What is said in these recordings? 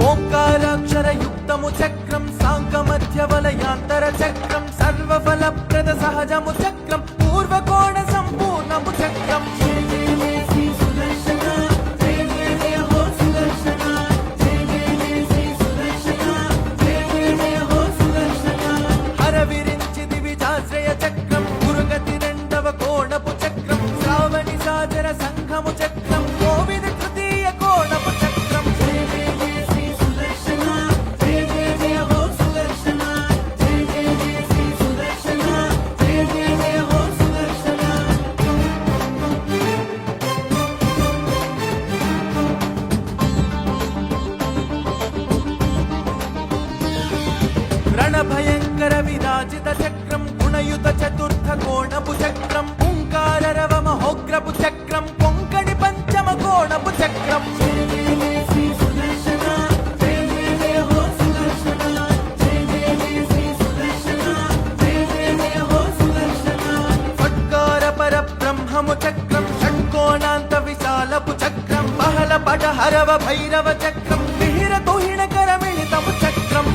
ఓంకారాక్షరయుక్తము చక్రం సాంకమధ్యవలయాంతర చక్రం సర్వఫలప్రద సహజము చక్రం పూర్వకోణ సంపూర్ణము చక్రం హరవిరించి దివిజాశ్రయ చక్రం గురుగతి రెండవ కోణపు చక్రం శ్రావణి సాజర సంఘము చక్రం కోవిద తృతీయ కోణపు చక్రం రణభయంకర విరాజిత చక్రం గుణయుత చతుర్థ కోణపు చక్రం ఓంకారరవ మహోగ్రపు చక్రం కొంకణి పంచమ కోణపు చక్రం ఫట్కార పర బ్రహ్మము చక్రం షట్కోణాంత విశాలపు చక్రం బహల పట హరవ భైరవ చక్రం మిహిర తుహిణ కరమిళితము చక్రం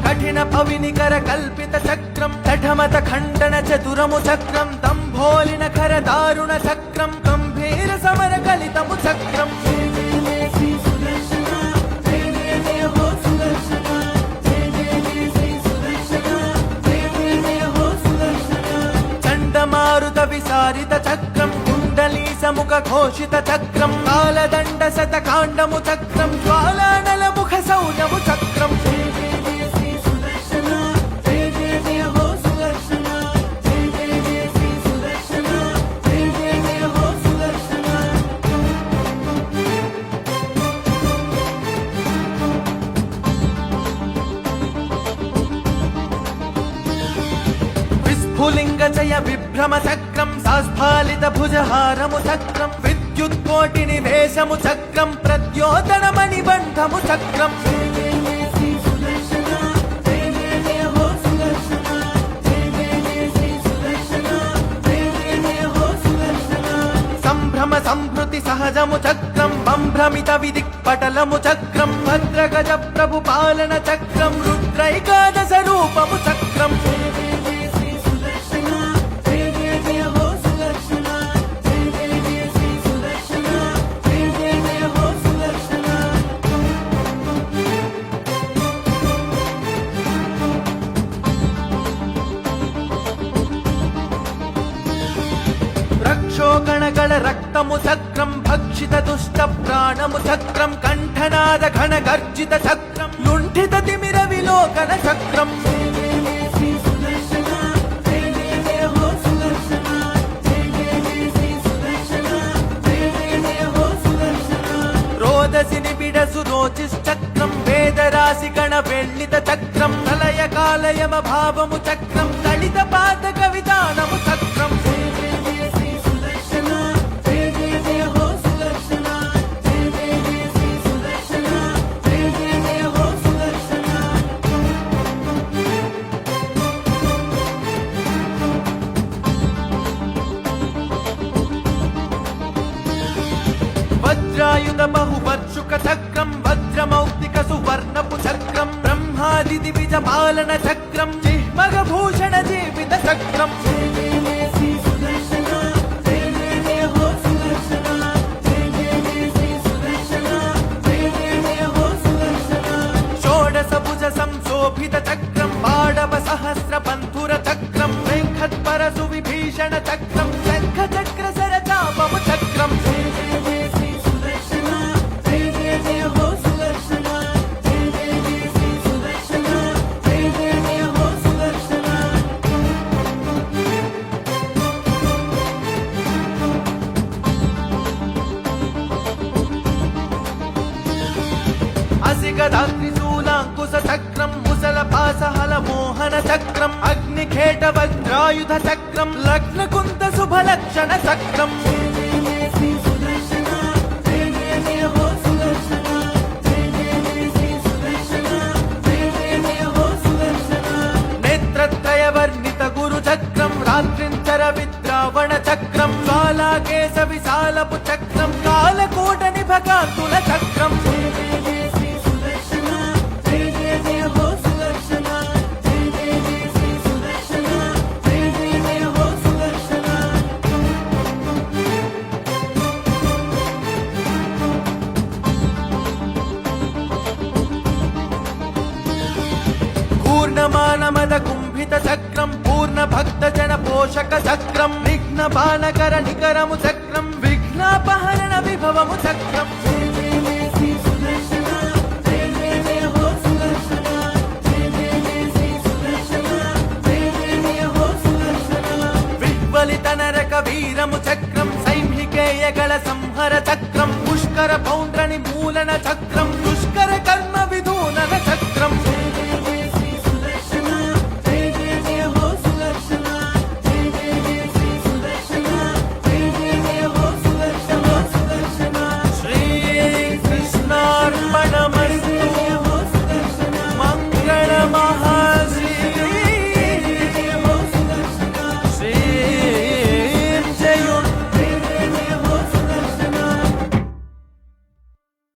కఠిన పవినికర కల్పిత చక్రం తఠమత ఖండన చతురము చక్రం దంభోలిన ఖర దారుణ చక్రం గంభీర సమర కలితము చక్రం చండమారుత విసారిత చక్రం కుండలీ సముఖ ఘోషిత చక్రం కాలదండ శత కాండము చక్రం జ్వాలానల ముఖ సౌజము చక్రం విస్ఫులింగ జయ విభ్రమ చక్రం సాస్ఫాలిత భుజహారము చక్రం విద్యుత్కోటి నివేశము చక్రం ప్రద్యోతన మణిబంధము చక్రం సంభ్రమ సంభృతి సహజము చక్రం సంభ్రమిత విదిక్పటలము చక్రం భద్రగజ ప్రభు పాలన చక్రం రుద్రైకాదశ రూపము చక్రం రక్షోగణగణ రక్తము చక్రం భక్షిత దుష్ట ప్రాణము చక్రం కంఠనాద ఘన గర్జిత చక్రం లుంఠిత తిమిర విలోకన చక్రం రోదసి నిబిడ సురోచిశ్చక్రం వేదరాశి గణ వెళ్లిత చక్రం ప్రళయ కాలయమ భావము చక్రం దళిత పాతక విధానము చక్రం వజ్రాయుధ బహువర్షుక చక్రం వజ్రమౌక్తిక సువర్ణపు చక్రం బ్రహ్మాది దివిజ పాలన చక్రం జిహ్మగ భూషణ జీవిత చక్రం షోడశ భుజ సంశోభిత చక్రం పాడవ సహస్ర బంధుర చక్రం వెంకట్పర సువిభీషణ చక్రం శంఖ చక్ర సర చాపము చక్రం అసిగదాత్రిశూలాంకుశ చక్రం ముసల పాసహల మోహన చక్రం అగ్నిఖేట వజ్రాయుధ చక్రం లగ్న కుంత శుభలక్షణ చక్రం కాలపు చక్రం కాలకోటని భగాతుల చక్రం పూర్ణమానమద కుంభిత చక్రం పూర్ణ భక్త జన పోషక చక్రం విఘ్న బాణకర నికరము చక్రం విఘ్నాపహరణ విభవము చక్రం విహ్వలిత నరక వీరము చక్రం సైంహికేయగళ సంహర చక్రం పుష్కర పౌండ్రని మూలన చక్రం దుష్క